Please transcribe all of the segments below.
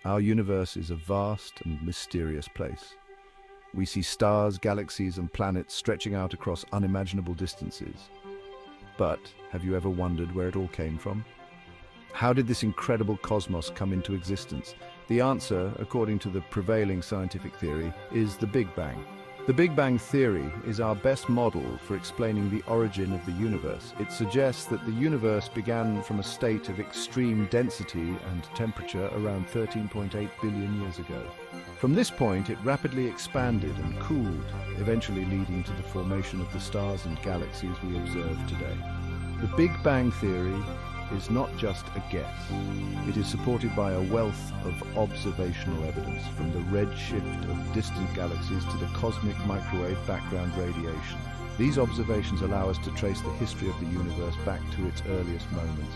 Our universe is a vast and mysterious place. We see stars, galaxies, and planets stretching out across unimaginable distances. But have you ever wondered where it all came from? How did this incredible cosmos come into existence? The answer, according to the prevailing scientific theory, is the Big Bang. The Big Bang theory is our best model for explaining the origin of the universe. It suggests that the universe began from a state of extreme density and temperature around 13.8 billion years ago. From this point, it rapidly expanded and cooled, eventually leading to the formation of the stars and galaxies we observe today. The Big Bang theory is not just a guess. It is supported by a wealth of observational evidence, from the redshift of distant galaxies to the cosmic microwave background radiation. These observations allow us to trace the history of the universe back to its earliest moments.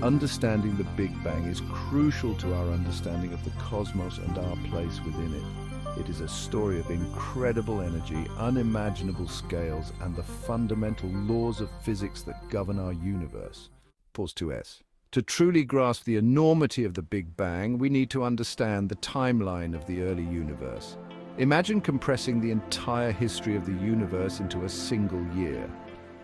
Understanding the Big Bang is crucial to our understanding of the cosmos and our place within it. It is a story of incredible energy, unimaginable scales, and the fundamental laws of physics that govern our universe. Pause 2s. To truly grasp the enormity of the Big Bang, we need to understand the timeline of the early universe. Imagine compressing the entire history of the universe into a single year.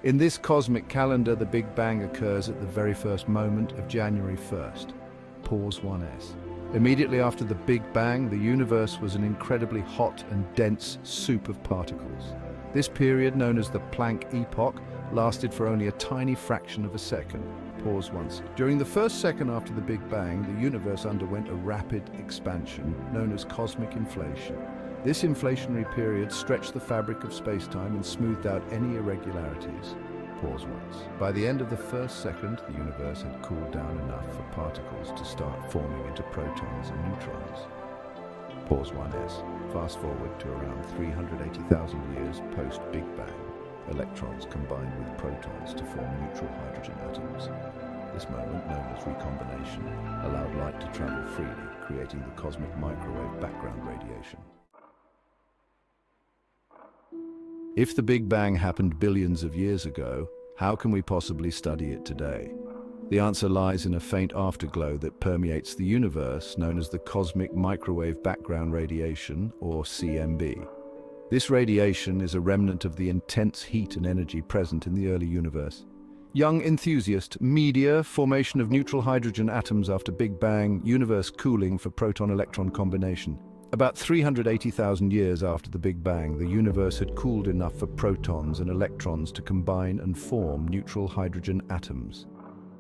In this cosmic calendar, the Big Bang occurs at the very first moment of January 1st. Pause 1s. Immediately after the Big Bang, the universe was an incredibly hot and dense soup of particles. This period, known as the Planck epoch, lasted for only a tiny fraction of a second. Pause once. During the first second after the Big Bang, the universe underwent a rapid expansion known as cosmic inflation. This inflationary period stretched the fabric of space-time and smoothed out any irregularities. Pause once. By the end of the first second, the universe had cooled down enough for particles to start forming into protons and neutrons. Pause 1s. Fast forward to around 380,000 years post-Big Bang. Electrons combined with protons to form neutral hydrogen atoms. This moment, known as recombination, allowed light to travel freely, creating the cosmic microwave background radiation. If the Big Bang happened billions of years ago, how can we possibly study it today? The answer lies in a faint afterglow that permeates the universe, known as the cosmic microwave background radiation, or CMB. This radiation is a remnant of the intense heat and energy present in the early universe. Young enthusiast, media, formation of neutral hydrogen atoms after Big Bang, universe cooling for proton-electron combination. About 380,000 years after the Big Bang, the universe had cooled enough for protons and electrons to combine and form neutral hydrogen atoms.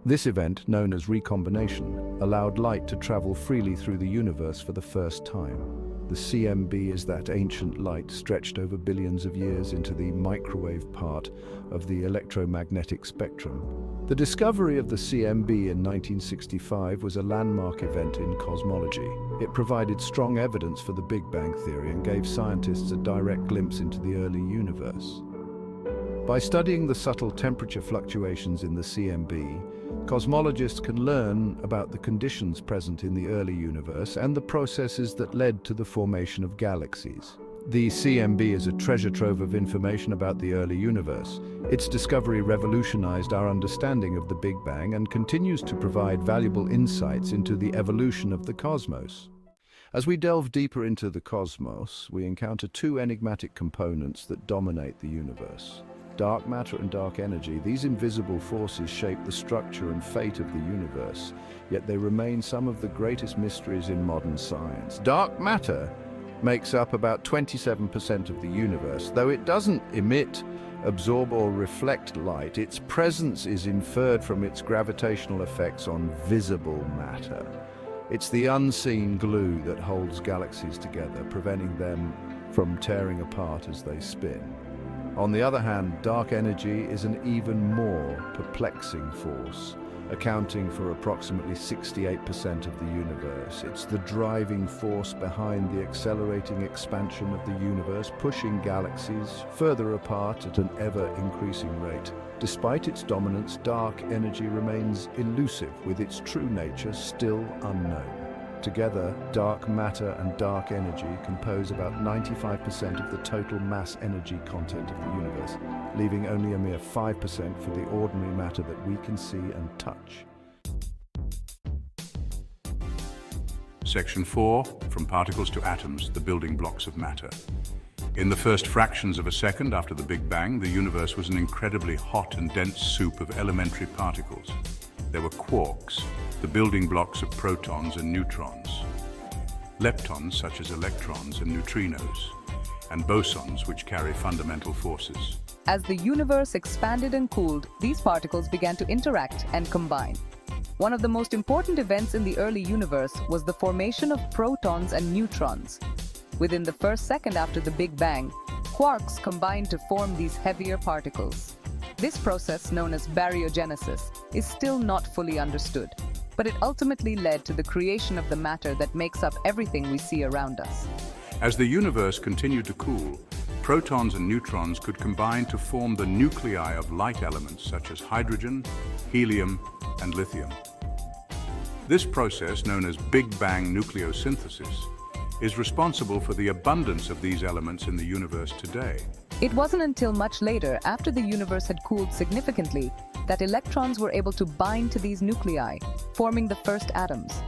This event, known as recombination, allowed light to travel freely through the universe for the first time. The CMB is that ancient light stretched over billions of years into the microwave part of the electromagnetic spectrum. The discovery of the CMB in 1965 was a landmark event in cosmology. It provided strong evidence for the Big Bang theory and gave scientists a direct glimpse into the early universe. By studying the subtle temperature fluctuations in the CMB, cosmologists can learn about the conditions present in the early universe and the processes that led to the formation of galaxies. The CMB is a treasure trove of information about the early universe. Its discovery revolutionized our understanding of the Big Bang and continues to provide valuable insights into the evolution of the cosmos. As we delve deeper into the cosmos, we encounter two enigmatic components that dominate the universe: dark matter and dark energy. These invisible forces shape the structure and fate of the universe, yet they remain some of the greatest mysteries in modern science. Dark matter makes up about 27% of the universe. Though it doesn't emit, absorb, or reflect light, its presence is inferred from its gravitational effects on visible matter. It's the unseen glue that holds galaxies together, preventing them from tearing apart as they spin. On the other hand, dark energy is an even more perplexing force, accounting for approximately 68% of the universe. It's the driving force behind the accelerating expansion of the universe, pushing galaxies further apart at an ever-increasing rate. Despite its dominance, dark energy remains elusive, with its true nature still unknown. Together, dark matter and dark energy compose about 95% of the total mass energy content of the universe, leaving only a mere 5% for the ordinary matter that we can see and touch. Section 4, from particles to atoms, the building blocks of matter. In the first fractions of a second after the Big Bang, the universe was an incredibly hot and dense soup of elementary particles. There were quarks, the building blocks of protons and neutrons, leptons such as electrons and neutrinos, and bosons which carry fundamental forces. As the universe expanded and cooled, these particles began to interact and combine. One of the most important events in the early universe was the formation of protons and neutrons. Within the first second after the Big Bang, quarks combined to form these heavier particles. This process, known as baryogenesis, is still not fully understood, but it ultimately led to the creation of the matter that makes up everything we see around us. As the universe continued to cool, protons and neutrons could combine to form the nuclei of light elements such as hydrogen, helium, and lithium. This process, known as Big Bang nucleosynthesis, is responsible for the abundance of these elements in the universe today. It wasn't until much later, after the universe had cooled significantly, that electrons were able to bind to these nuclei, forming the first atoms.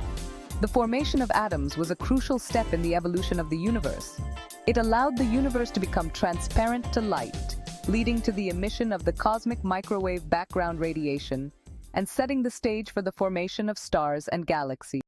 The formation of atoms was a crucial step in the evolution of the universe. It allowed the universe to become transparent to light, leading to the emission of the cosmic microwave background radiation and setting the stage for the formation of stars and galaxies.